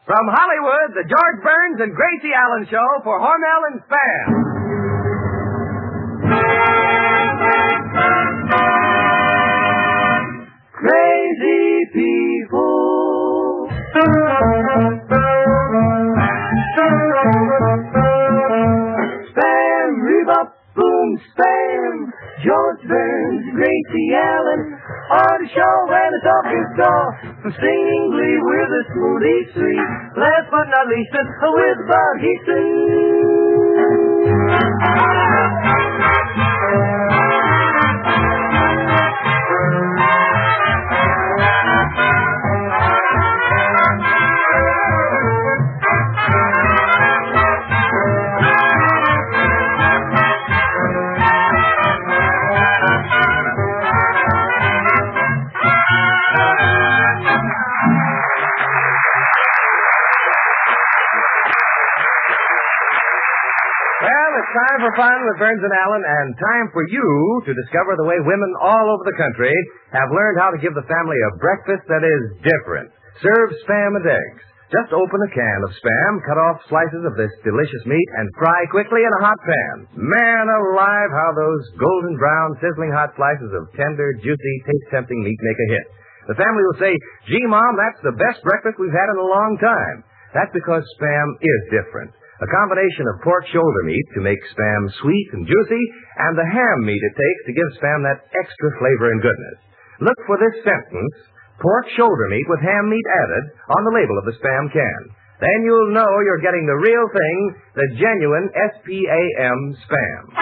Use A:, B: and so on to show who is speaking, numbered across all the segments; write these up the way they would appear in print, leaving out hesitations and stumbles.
A: From Hollywood, the George Burns and Gracie Allen Show for Hormel and Spam. Crazy people. Spam, rebop, boom, spam. George Burns, Gracie Allen, on the show and the talking star. From singing glee, we're the smoothie three. Last but not least, with Bob Time for fun with Burns and Allen, and time for you to discover the way women all over the country have learned how to give the family a breakfast that is different. Serve Spam and eggs. Just open a can of Spam, cut off slices of this delicious meat, and fry quickly in a hot pan. Man alive, how those golden brown, sizzling hot slices of tender, juicy, taste-tempting meat make a hit. The family will say, "Gee, Mom, that's the best breakfast we've had in a long time." That's because Spam is different. A combination of pork shoulder meat to make Spam sweet and juicy, and the ham meat it takes to give Spam that extra flavor and goodness. Look for this sentence, pork shoulder meat with ham meat added, on the label of the Spam can. Then you'll know you're getting the real thing, the genuine S-P-A-M Spam.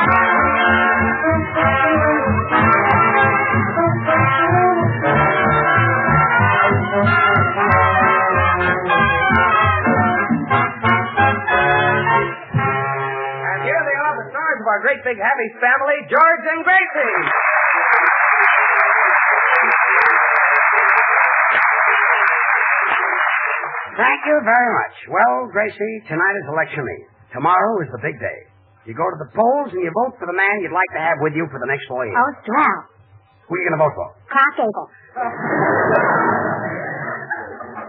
A: Of our great big happy family, George and Gracie.
B: Thank you very much. Well, Gracie, tonight is election eve. Tomorrow is the big day. You go to the polls and you vote for the man you'd like to have with you for the next 4 years.
C: Oh, swell.
B: Who are you going to vote for?
C: Clark Gable.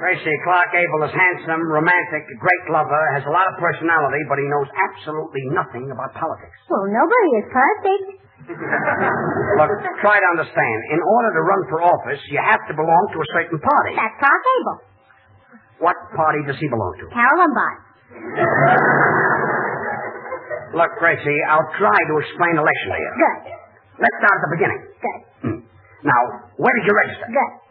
B: Gracie, Clark Gable is handsome, romantic, a great lover, has a lot of personality, but he knows absolutely nothing about politics.
C: Well, nobody is perfect.
B: Look, try to understand. In order to run for office, you have to belong to a certain party.
C: That's Clark Gable.
B: What party does he belong to?
C: Carol Lombard.
B: Look, Gracie, I'll try to explain election to you.
C: Good.
B: Let's start at the beginning.
C: Good.
B: Now, where did you register?
C: Good.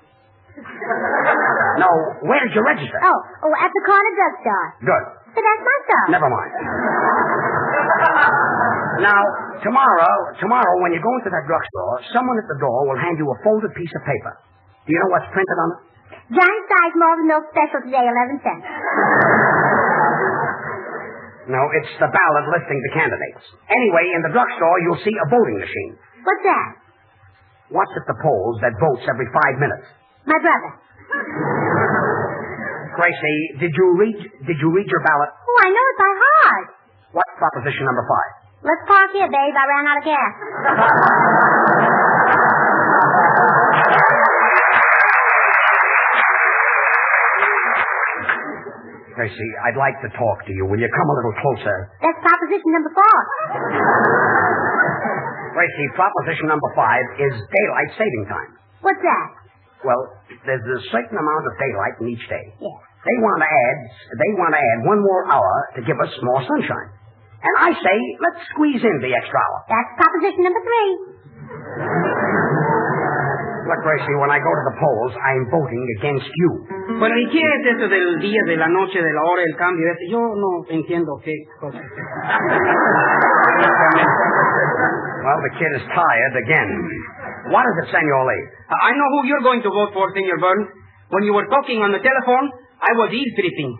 B: No, where did you register?
C: Oh, at the corner drugstore.
B: Good.
C: But that's my stuff.
B: Never mind. Now, tomorrow, when you go into that drugstore, someone at the door will hand you a folded piece of paper. Do you know what's printed on it?
C: Giant size Malden milk special today, 11 cents.
B: No, it's the ballot listing the candidates. Anyway, in the drugstore, you'll see a voting machine.
C: What's that?
B: What's at the polls that votes every 5 minutes?
C: My brother.
B: Gracie, did you read your ballot?
C: Oh, I know it by heart.
B: What's proposition number 5?
C: Let's park here, babe. I ran out of gas.
B: Gracie, I'd like to talk to you. Will you come a little closer?
C: That's proposition number 4.
B: Gracie, proposition number 5 is daylight saving time.
C: What's that?
B: Well, there's a certain amount of daylight in each day.
C: Yes.
B: They want to add 1 more hour to give us more sunshine. And I say, let's squeeze in the extra hour.
C: That's proposition number 3.
B: Look, Gracie, when I go to the polls, I'm voting against you.
D: Pero ¿y qué es eso del día, de la noche, de la hora, del cambio? Yo no entiendo qué cosa.
B: Well, the kid is tired again. What is it, Senor Lee?
D: I know who you're going to vote for, Senor Burns. When you were talking on the telephone, I was eavesdropping.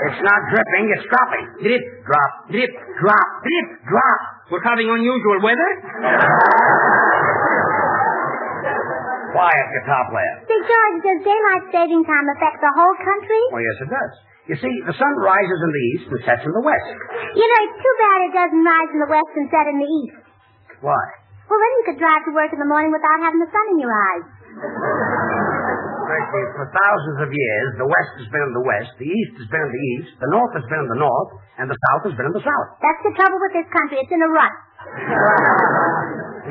B: It's not dripping, it's dropping.
D: Drip,
B: Drop.
D: drip,
B: Drop.
D: drip.
B: Drop.
D: We're having unusual weather?
B: Quiet, your top layer.
C: Big George, does daylight saving time affect the whole country?
B: Well, yes, it does. You see, the sun rises in the east and sets in the west.
C: You know, it's too bad it doesn't rise in the west and set in the east.
B: Why?
C: Well, then you could drive to work in the morning without having the sun in your eyes.
B: Gracie, for thousands of years, the West has been in the West, the East has been in the East, the North has been in the North, and the South has been in the South.
C: That's the trouble with this country. It's in a rut.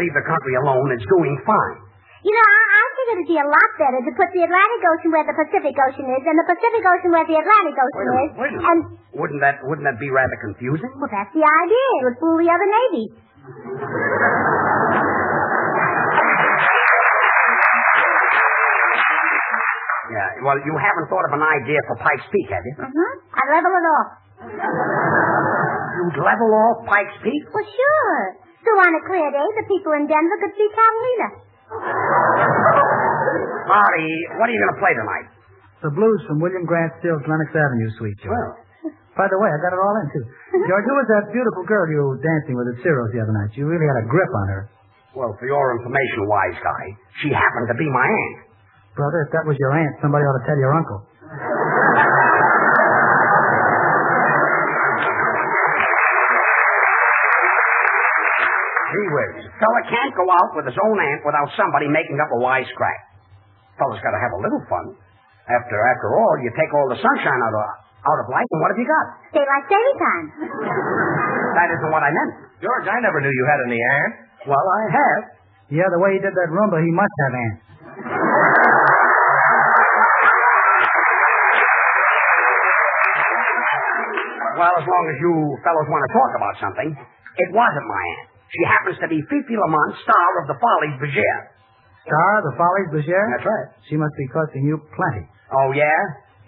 B: Leave the country alone. It's doing fine.
C: You know, I figured it'd be a lot better to put the Atlantic Ocean where the Pacific Ocean is and the Pacific Ocean where the Atlantic Ocean is.
B: Wait a minute.
C: And
B: Wouldn't that be rather confusing?
C: well, that's the idea. It would fool the other navies.
B: Yeah, well, you haven't thought of an idea for Pike's Peak, have you?
C: Mm-hmm. I'd level it off.
B: You'd level off Pike's Peak?
C: Well, sure. So on a clear day, the people in Denver could see Catalina.
B: Marty, what are you going to play tonight?
E: The blues from William Grant Still's Lenox Avenue Suite, George.
B: Well,
E: By the way, I got it all in, too. George, who was that beautiful girl you were dancing with at Ciro's the other night? You really had a grip on her.
B: well, for your information, wise guy, she happened to be my aunt.
E: Brother, if that was your aunt, somebody ought to tell your uncle.
B: Gee whiz. A fella can't go out with his own aunt without somebody making up a wisecrack. Fella's got to have a little fun. After all, you take all the sunshine out of life, and what have you got?
C: Daylight saving time.
B: That isn't what I meant.
A: George, I never knew you had any aunt.
B: Well, I have.
E: Yeah, the way he did that rumba, he must have aunts.
B: Well, as long as you fellows want to talk about something, it wasn't my aunt. She happens to be Fifi Lamont, star of the Follies Bergère.
E: Star, the Follies Bergère?
B: That's right.
E: She must be costing you plenty.
B: Oh, yeah?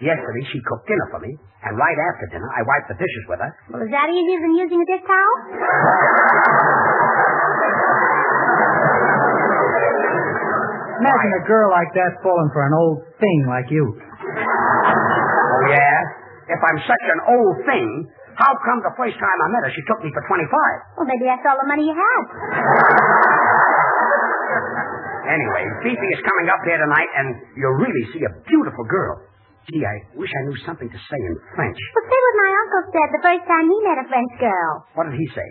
B: Yesterday, she cooked dinner for me, and right after dinner, I wiped the dishes with her.
C: Well, is that easier than using a dish towel?
E: Imagine a girl like that falling for an old thing like you.
B: Oh, yeah? If I'm such an old thing, how come the first time I met her, she took me for 25?
C: Well, maybe that's all the money you had.
B: Anyway, Fifi is coming up here tonight, and you'll really see a beautiful girl. Gee, I wish I knew something to say in French.
C: Well, say what my uncle said the first time he met a French girl.
B: What did he say?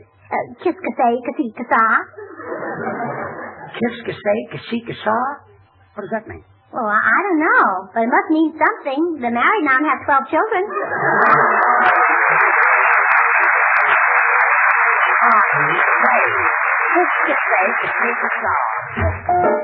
C: Qu'est-ce que c'est, qu'est-ce que ça?
B: Qu'est-ce que c'est, qu'est-ce que ça? What does that mean?
C: Well, I don't know, but it must mean something. They're married now and have 12 children.
B: Qu'est-ce que c'est, qu'est-ce que ça?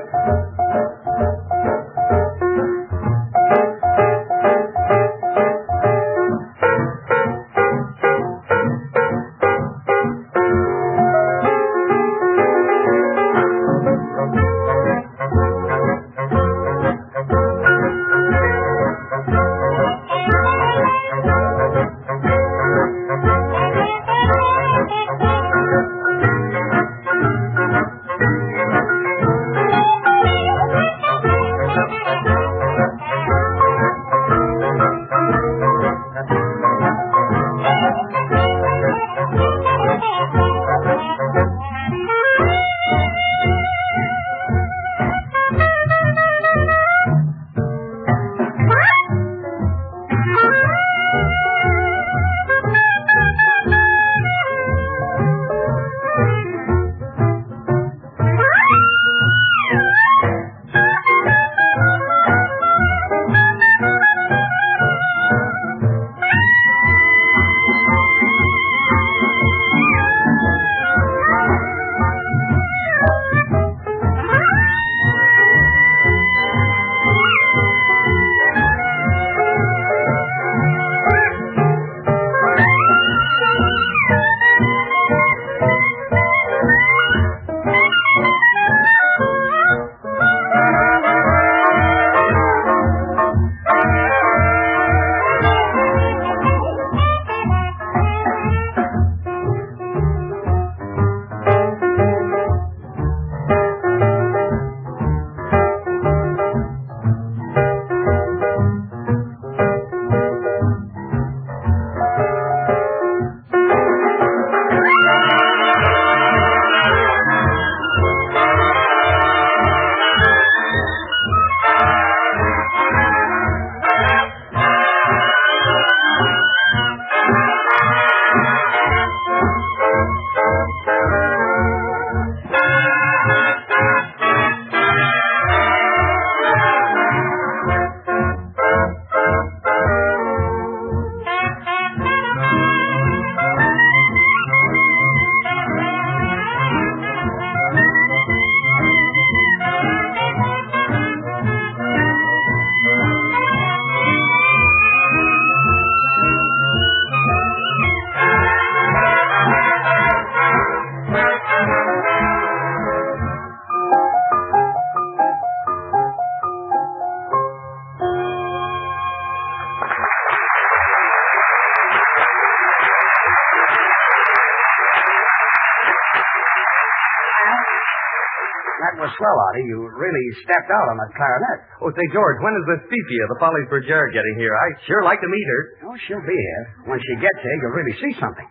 B: swell, Artie. You really stepped out on that clarinet.
A: Oh, say, George, when is Miss Fifi of the Follies Bergère getting here? I'd sure like to meet her.
B: Oh, she'll be here. When she gets here, you'll really see something.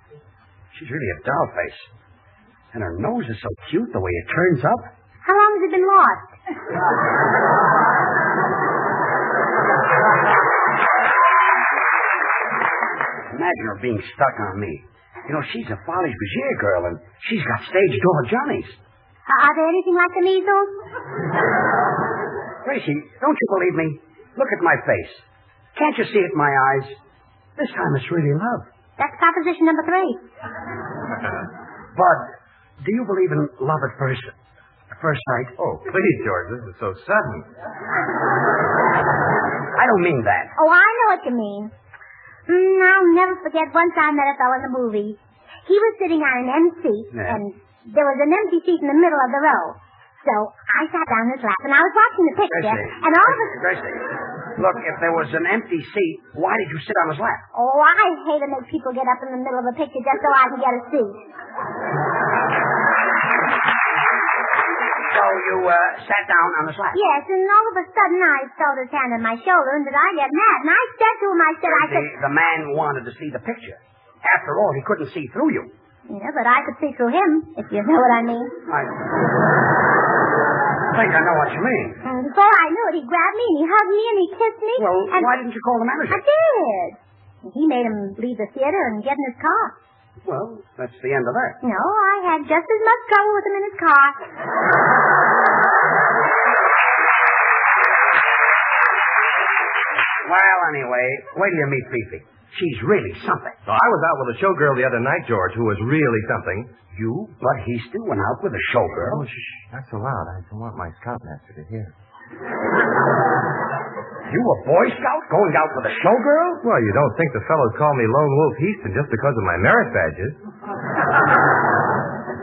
B: She's really a doll face. And her nose is so cute, the way it turns up.
C: How long has it been lost?
B: Imagine her being stuck on me. You know, she's a Follies Bergère girl, and she's got stage door Johnnies.
C: Are they anything like the measles?
B: Gracie, don't you believe me? Look at my face. Can't you see it in my eyes? This time it's really love.
C: That's proposition number 3.
B: Bud, do you believe in love at first sight?
A: Oh, please, George, this is so sudden.
B: I don't mean that.
C: Oh, I know what you mean. I'll never forget once I met a fellow in the movie. He was sitting on an empty seat, and there was an empty seat in the middle of the row. So I sat down in his lap, and I was watching the picture, and all of a sudden...
B: Gracie, look, if there was an empty seat, why did you sit on his lap?
C: Oh, I hate to make people get up in the middle of a picture just so I can get a seat.
B: So you sat down on his lap?
C: Yes, and all of a sudden I felt his hand on my shoulder, and did I get mad? And I said to him, I said...
B: The man wanted to see the picture. After all, he couldn't see through you.
C: Yeah, but I could see through him, if you know what I mean.
B: I think I know what you mean.
C: And before I knew it, he grabbed me, and he hugged me, and he kissed me.
B: Well,
C: and
B: why didn't you call the manager?
C: I did. And he made him leave the theater and get in his car.
B: Well, that's the end of that.
C: No, I had just as much trouble with him in his car.
B: Well, anyway, wait till you meet Fifi. She's really something.
A: So I was out with a showgirl the other night, George, who was really something.
B: You? But he still went out with a showgirl.
A: Oh, shh. Not so loud. I don't want my scoutmaster to hear.
B: You a Boy Scout going out with a showgirl?
A: Well, you don't think the fellows call me Lone Wolf Easton just because of my merit badges.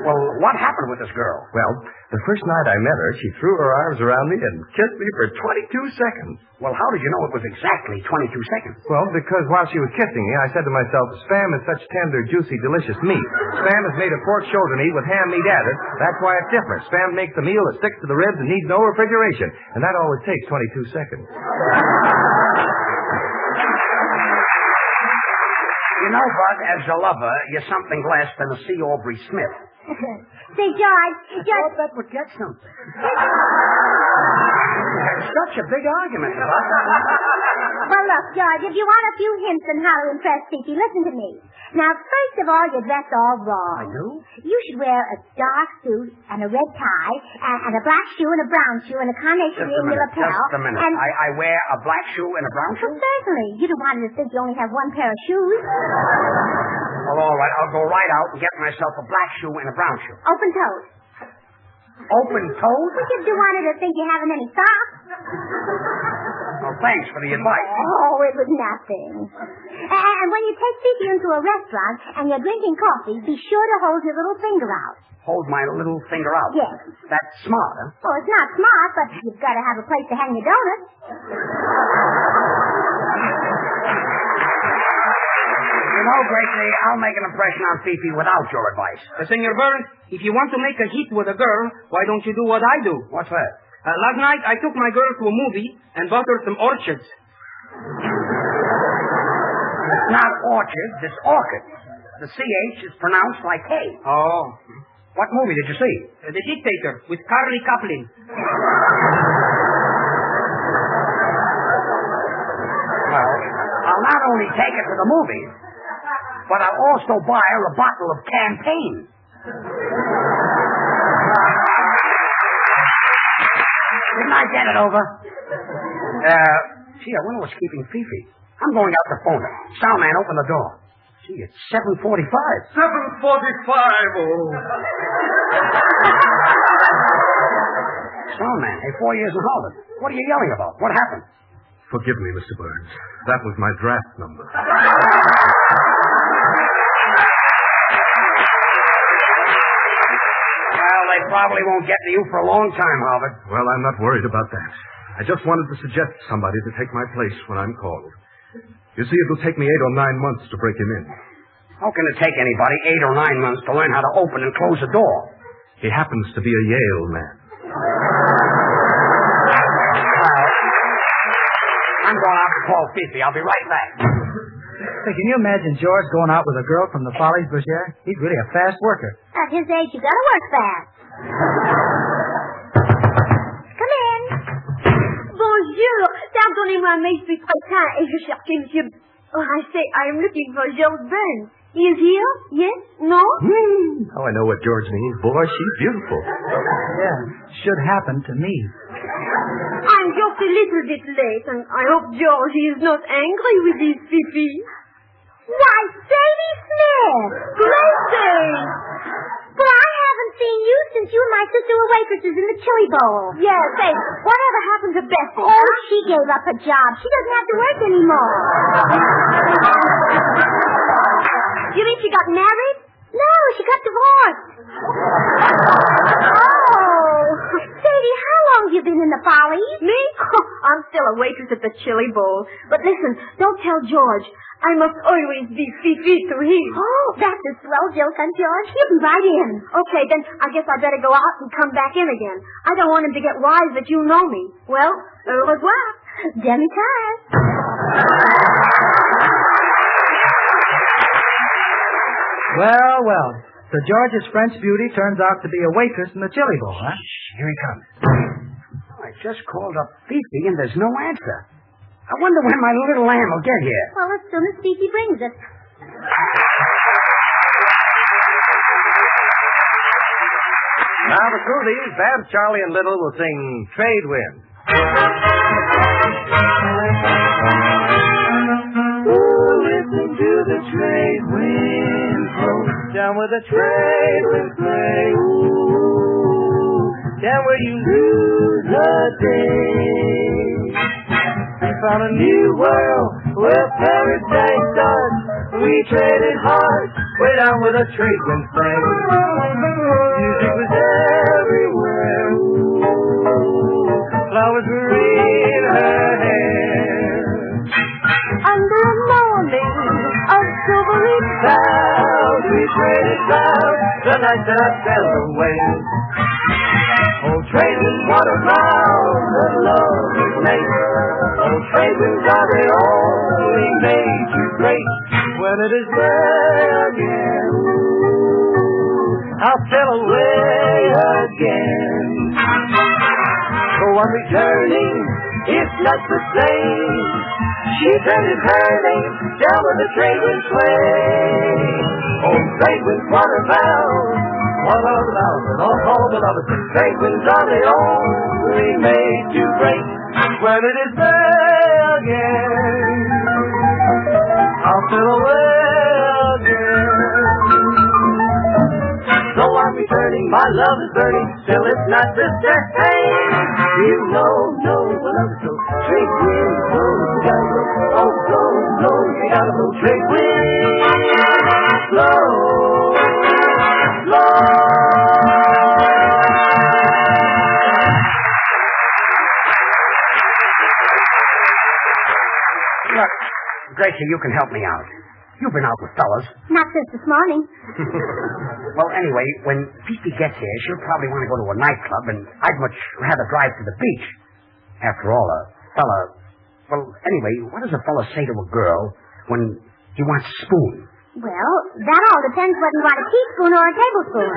B: Well, what happened with this girl?
A: Well, the first night I met her, she threw her arms around me and kissed me for 22 seconds.
B: Well, how did you know it was exactly 22 seconds?
A: Well, because while she was kissing me, I said to myself, Spam is such tender, juicy, delicious meat. Spam is made of pork shoulder meat with ham meat added. That's why it's different. Spam makes a meal that sticks to the ribs and needs no refrigeration. And that always takes 22 seconds.
B: You know, Bud, as a lover, you're something less than a C. Aubrey Smith.
C: Say, George...
B: I thought that would get something. It's such a big argument about that.
C: Well, look, George, if you want a few hints on how to impress Fifi, listen to me. Now, first of all, you're dressed all wrong.
B: I do?
C: You should wear a dark suit and a red tie and a black shoe and a brown shoe and a carnation in your lapel.
B: Just a minute.
C: And...
B: I wear a black shoe and a brown shoe?
C: Well, certainly. You don't want her to think you only have one pair of shoes.
B: Well, all right. I'll go right out and get myself a black shoe and a brown shoe.
C: Open-toed.
B: Open-toed?
C: But you do want her to think you haven't any socks.
B: Well, thanks for the advice.
C: Oh, it was nothing. And when you take Fifi into a restaurant and you're drinking coffee, be sure to hold your little finger out.
B: Hold my little finger out?
C: Yes.
B: That's smart, huh?
C: Oh, it's not smart, but you've got to have a place to hang your donuts.
B: You know, Gracie, I'll make an impression on Fifi without your advice.
D: Senor Burns, if you want to make a hit with a girl, why don't you do what I do?
B: What's that?
D: Last night, I took my girl to a movie and bought her some orchids.
B: It's not orchids, it's orchids. The CH is pronounced like K.
D: Oh.
B: What movie did you see?
D: The Dictator with Carly Chaplin.
B: Well, I'll not only take her to the movies, but I'll also buy her a bottle of Campaign. Didn't I get it over? Gee, I wonder what's keeping Fifi. I'm going out to phone her. Soundman, open the door. Gee, it's 7:45.
A: 7:45, oh.
B: Soundman, hey, 4 years in Harvard. What are you yelling about? What happened?
A: Forgive me, Mr. Burns. That was my draft number.
B: Well, they probably won't get to you for a long time, Harvard.
A: Well, I'm not worried about that. I just wanted to suggest somebody to take my place when I'm called. You see, it'll take me 8 or 9 months to break him in.
B: How can it take anybody 8 or 9 months to learn how to open and close a door?
A: He happens to be a Yale man.
B: going out to call Fifi. I'll be right back.
E: Hey, can you imagine George going out with a girl from the Follies, Brashear? He's really a fast worker.
C: At his age, you gotta work fast. Come in.
F: Bonjour. Pardonnez-moi, mais je suis très tard et je cherche monsieur... Oh, I say, I am looking for George Burns. He is here? Yes? No?
A: Oh, I know what George means. Boy, she's beautiful.
E: Yeah, should happen to me.
F: I'm just a little bit late, and I hope George is not angry with his Fifi.
C: Why, Sadie Smith!
F: Gracie!
C: Well, I haven't seen you since you and my sister were waitresses in the chili bowl.
F: Yes, say, whatever happened to Bessie?
C: Oh, she gave up her job. She doesn't have to work anymore.
F: You mean she got married?
C: No, she got divorced.
F: Oh.
C: Sadie, how long have you been in the Follies?
F: Me? I'm still a waitress at the chili bowl. But listen, don't tell George. I must always be Fifi to him.
C: Oh, that's a swell joke on George. He'll be right in.
F: Okay, then I guess I better go out and come back in again. I don't want him to get wise that you know me. Well, au revoir.
C: Demi-tasse.
E: Well, well. So George's French beauty turns out to be a waitress in the chili bowl, huh?
B: Here he comes. I just called up Fifi, and there's no answer. I wonder when my little lamb will get here.
C: Well, as soon as Fifi brings it.
A: Now, the Coolies, Babs, Charlie, and Little will sing Trade Wind.
G: Ooh, listen to the trade wind blow. Down where the trade wind play. Ooh, down where you lose a day. We found a new world where paradise starts. We traded hearts way down where the trade winds play. Music was everywhere. Ooh, flowers were in her hair.
F: Under a morning of silvery
G: Clouds, we traded clouds, the night that sailed away. Oh, trade winds, what a round of love we've made. Oh, trade winds, are they only made you great when it is there again. Ooh, I'll sail away again. So I'm returning, it's not the same. She traded her name down with the trade wind sway. Oh, trade winds, what about? What about? And all the lovers, the trade winds are the only made to break when it is there again. I'll sail away again. So I'm returning, my love is burning, still it's not the same. You know, what love is so. Trade wind, blow, you gotta go. Oh, blow, you gotta go. Trade wind, blow, blow.
B: Look, Gracie, you can help me out. You've been out with fellas.
C: Not since this morning.
B: Well, anyway, when Fifi gets here, she'll probably want to go to a nightclub, and I'd much rather drive to the beach. After all, a fella... Well, anyway, what does a fella say to a girl when he wants a spoon?
C: Well, that all depends whether you want a teaspoon or a tablespoon.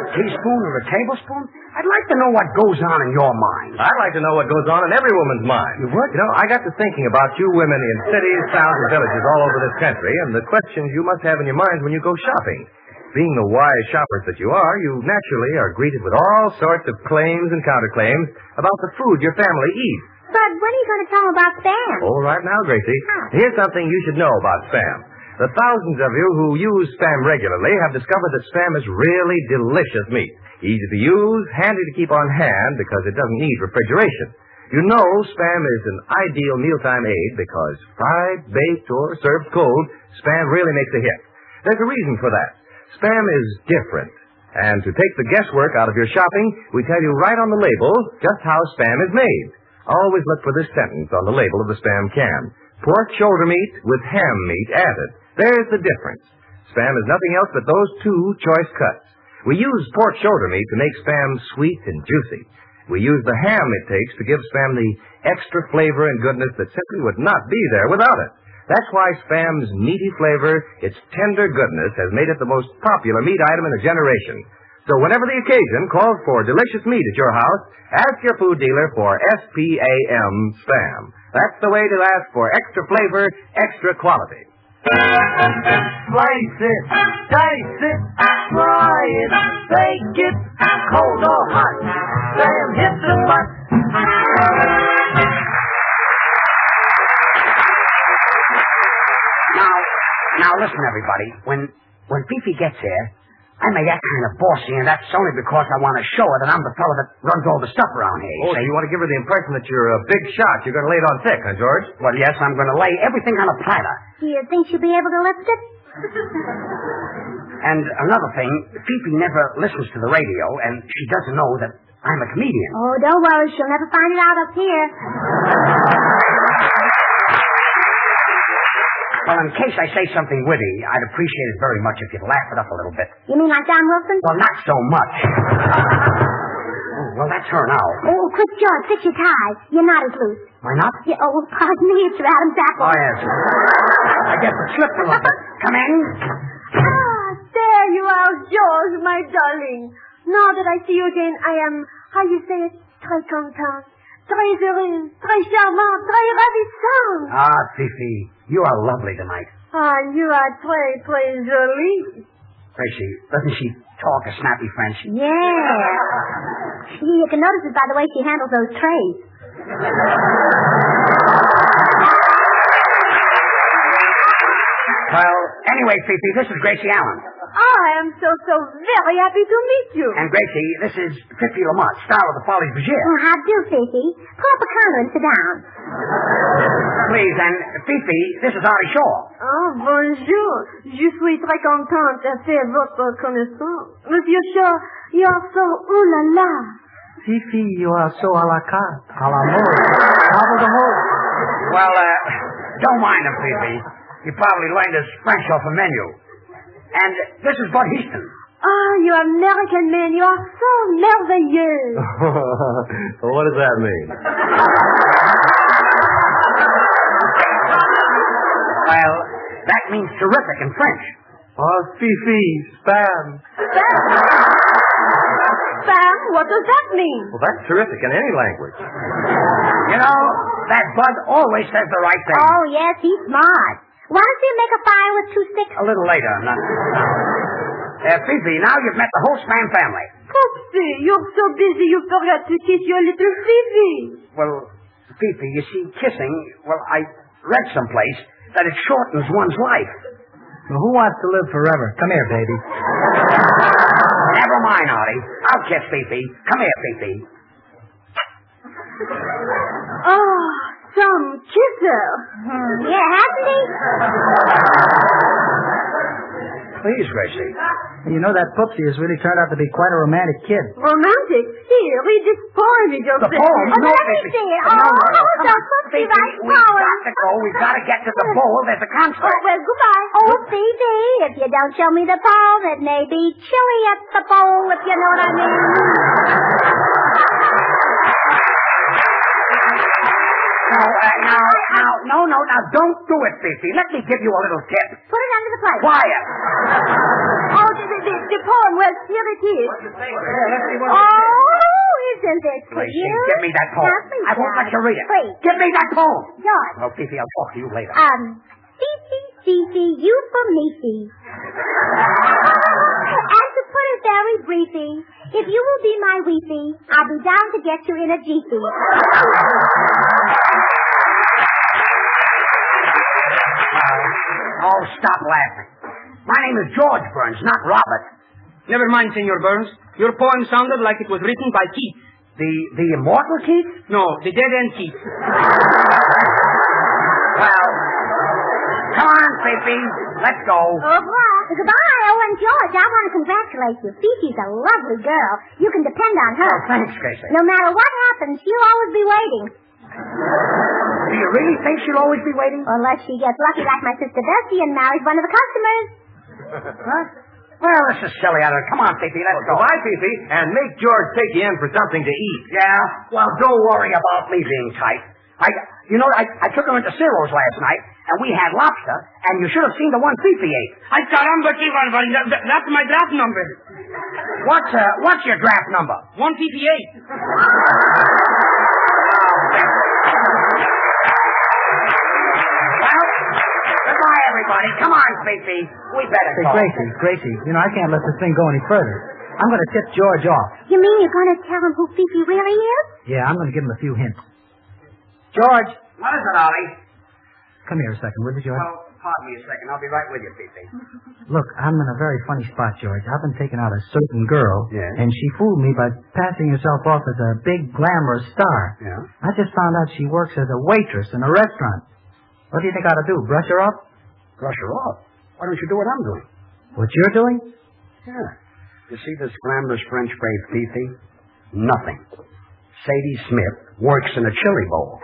B: Teaspoon or a tablespoon? I'd like to know what goes on in your mind.
A: I'd like to know what goes on in every woman's mind.
B: You would?
A: You know, I got to thinking about you women in cities, towns, and villages all over this country, and the questions you must have in your minds when you go shopping. Being the wise shoppers that you are, you naturally are greeted with all sorts of claims and counterclaims about the food your family eats.
C: But when are you going to tell them about Spam?
A: Oh, right now, Gracie. Here's something you should know about Spam. The thousands of you who use Spam regularly have discovered that Spam is really delicious meat. Easy to use, handy to keep on hand because it doesn't need refrigeration. You know Spam is an ideal mealtime aid because fried, baked, or served cold, Spam really makes a hit. There's a reason for that. Spam is different. And to take the guesswork out of your shopping, we tell you right on the label just how Spam is made. Always look for this sentence on the label of the Spam can. Pork shoulder meat with ham meat added. There's the difference. Spam is nothing else but those two choice cuts. We use pork shoulder meat to make Spam sweet and juicy. We use the ham it takes to give Spam the extra flavor and goodness that simply would not be there without it. That's why Spam's meaty flavor, its tender goodness, has made it the most popular meat item in a generation. So whenever the occasion calls for delicious meat at your house, ask your food dealer for S-P-A-M, Spam. That's the way to ask for extra flavor, extra quality.
G: Slice it, dice it, fry it, bake it, cold or hot. Spam hits the butt.
B: Now listen, everybody. When Fifi gets here, I may act kind of bossy, and that's only because I want to show her that I'm the fellow that runs all the stuff around here.
A: So you want to give her the impression that you're a big shot. You're going to lay it on thick, huh, George?
B: Well, yes, I'm going to lay everything on a platter.
C: Do you think she'll be able to lift it?
B: And another thing, Fifi never listens to the radio, and she doesn't know that I'm a comedian.
C: Oh, don't worry. She'll never find it out up here.
B: Well, in case I say something witty, I'd appreciate it very much if you'd laugh it up a little bit.
C: You mean like Don Wilson?
B: Well, not so much. Well, that's her now.
C: Oh, quick, George, fix your tie. Your knot is loose.
B: Why not?
C: Yeah, oh, pardon me, it's your Adam's apple.
B: Oh, yes. I guess it slipped a little bit. Come in.
F: Ah, there you are, George, my darling. Now that I see you again, I am, how you say it, très content, très heureuse, très charmant, très ravissant.
B: Ah, Fifi, you are lovely tonight.
F: Ah, you are très, très jolie.
B: Gracie, doesn't she talk a snappy French?
C: Yeah. You can notice it by the way she handles those trays.
B: Well, anyway, Fifi, this is Gracie Allen.
F: Oh, I am so very happy to meet you.
B: And Gracie, this is Fifi Lamont, star of the Follies Bergère.
C: Oh, how do, Fifi? Pull up a counter and sit down.
B: Please, and Fifi, this is Artie Shaw.
F: Oh, bonjour. Je suis très contente de faire votre connaissance. Monsieur Shaw, you are so ooh la la.
E: Fifi, you are so a la carte, a la mode, top of the mode.
B: Well, don't mind him, Fifi. He probably learned his French off a menu. And this is Bud Houston.
F: Oh, you American men, you are so merveilleux.
A: Well, what does that mean?
B: Well, that means terrific in French.
E: Oh, Fifi, Spam.
F: Sam, what does that mean?
A: Well, that's terrific in any language.
B: You know, that Bud always says the right thing.
C: Oh, yes, he's smart. Why don't you make a fire with 2 sticks?
B: A little later. Fifi, now you've met the whole Spam family.
F: Poopsie, you're so busy you forgot to kiss your little Fifi.
B: Well, Fifi, you see, kissing, well, I read someplace that it shortens one's life.
E: Well, who wants to live forever? Come here, baby.
B: Never mind, Artie. I'll kiss Fifi. Come here, Fifi.
F: Oh, some kisser.
C: Yeah, hasn't he?
B: Please, Gracie.
E: You know that Poopsie has really turned out to be quite a romantic kid.
F: Romantic? Here, read this poem he just
B: The poem?
C: Oh,
B: No,
C: let me
B: Fifi.
C: see it.
B: No,
C: Oh, the
B: Fifi,
C: Poopsie right
B: we've
C: poem.
B: got to go. We've got to get to the bowl. There's a concert.
C: Oh, well, goodbye. Oh, Fifi, if you don't show me the poem, it may be chilly at the bowl, if you know what I mean.
B: Now, don't do it, Fifi. Let me give you a little tip.
C: Put it under the plate.
B: Quiet.
F: Oh, the poem, well, here it is.
C: Oh, isn't it
B: Gracie,
C: cute?
B: give me that poem.
C: Now, please,
B: I won't let you read it.
C: Please.
B: Give me that poem.
C: George.
B: Well, Fifi, I'll talk to you later.
C: Fifi, you for Meefy. And to put it very briefly, if you will be my weefy, I'll be down to get you in a jiffy.
B: Oh, stop laughing. My name is George Burns, not Robert.
D: Never mind, Senor Burns. Your poem sounded like it was written by Keats.
B: The immortal Keats?
D: No, the dead-end Keats.
B: Well, come on, Fifi. Let's go.
C: Au revoir. Goodbye. Oh, and George, I want to congratulate you. Fifi's a lovely girl. You can depend on her.
B: Oh, thanks, Gracie.
C: No matter what happens, she'll always be waiting.
B: Do you really think she'll always be waiting?
C: Unless she gets lucky like my sister Bessie and marries one of the customers.
B: Huh? Well, this is silly. Come on, Fifi, let's go.
A: Goodbye, Fifi, and make George take you in for something to eat.
B: Yeah? Well, don't worry about me being tight. I took her into Ciro's last night, and we had lobster, and you should have seen the one Fifi ate.
D: Ay, caramba, buddy. That's my draft number.
B: What's your draft number?
D: 158.
B: Well, goodbye, everybody. Come on, Fifi. We better go.
E: Hey, Gracie, I can't let this thing go any further. I'm going to tip George off.
C: You mean you're going to tell him who Fifi really is?
E: Yeah, I'm going to give him a few hints. George!
B: What is it, Ollie?
E: Come here a second, will you, George?
B: Well, pardon me a second. I'll be right with you, Fifi.
E: Look, I'm in a very funny spot, George. I've been taking out a certain girl,
B: Yeah.
E: and she fooled me by passing herself off as a big, glamorous star.
B: Yeah?
E: I just found out she works as a waitress in a restaurant. What do you think I ought to do, brush her off?
B: Brush her off? Why don't you do what I'm doing?
E: What you're doing?
B: Yeah. You see this glamorous French babe, Fifi? Nothing. Sadie Smith works in a chili bowl.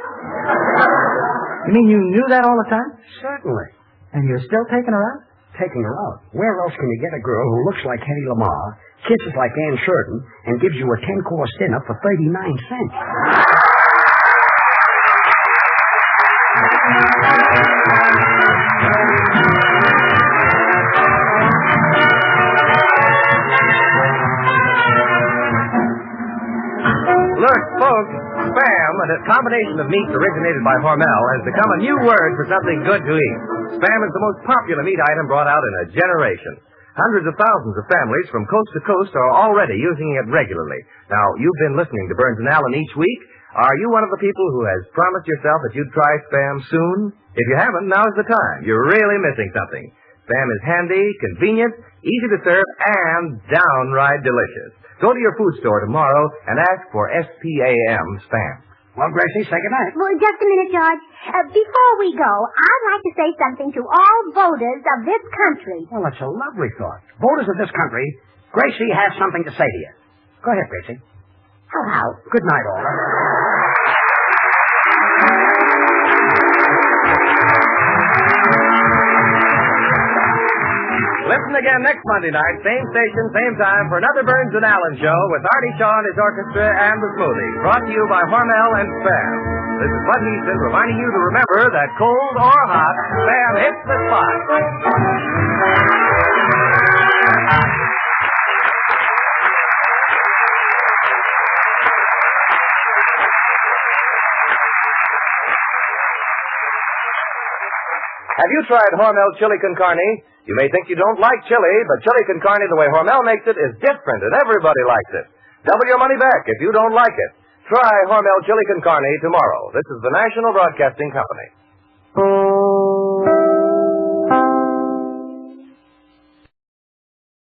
E: You mean you knew that all the time?
B: Certainly.
E: And you're still taking her out?
B: Taking her out. Where else can you get a girl who looks like Hedy Lamarr, kisses like Ann Sheridan, and gives you a 10-course dinner for 39 cents?
A: Look, folks, spam, a combination of meats originated by Hormel, has become a new word for something good to eat. Spam is the most popular meat item brought out in a generation. Hundreds of thousands of families from coast to coast are already using it regularly. Now, you've been listening to Burns and Allen each week. Are you one of the people who has promised yourself that you'd try spam soon? If you haven't, now's the time. You're really missing something. Spam is handy, convenient, easy to serve, and downright delicious. Go to your food store tomorrow and ask for SPAM spam.
B: Well, Gracie, say goodnight.
C: Well, just a minute, George. Before we go, I'd like to say something to all voters of this country.
B: Well, that's a lovely thought. Voters of this country, Gracie has something to say to you. Go ahead, Gracie.
C: Hello.
B: Good night, all.
A: Listen again next Monday night, same station, same time, for another Burns and Allen show with Artie Shaw and his orchestra and the Smoothie, brought to you by Hormel and Spam. This is Bud Easton reminding you to remember that cold or hot, Spam hits the spot. Have you tried Hormel chili con carne? You may think you don't like chili, but chili con carne the way Hormel makes it is different, and everybody likes it. Double your money back if you don't like it. Try Hormel chili con carne tomorrow. This is the National Broadcasting Company.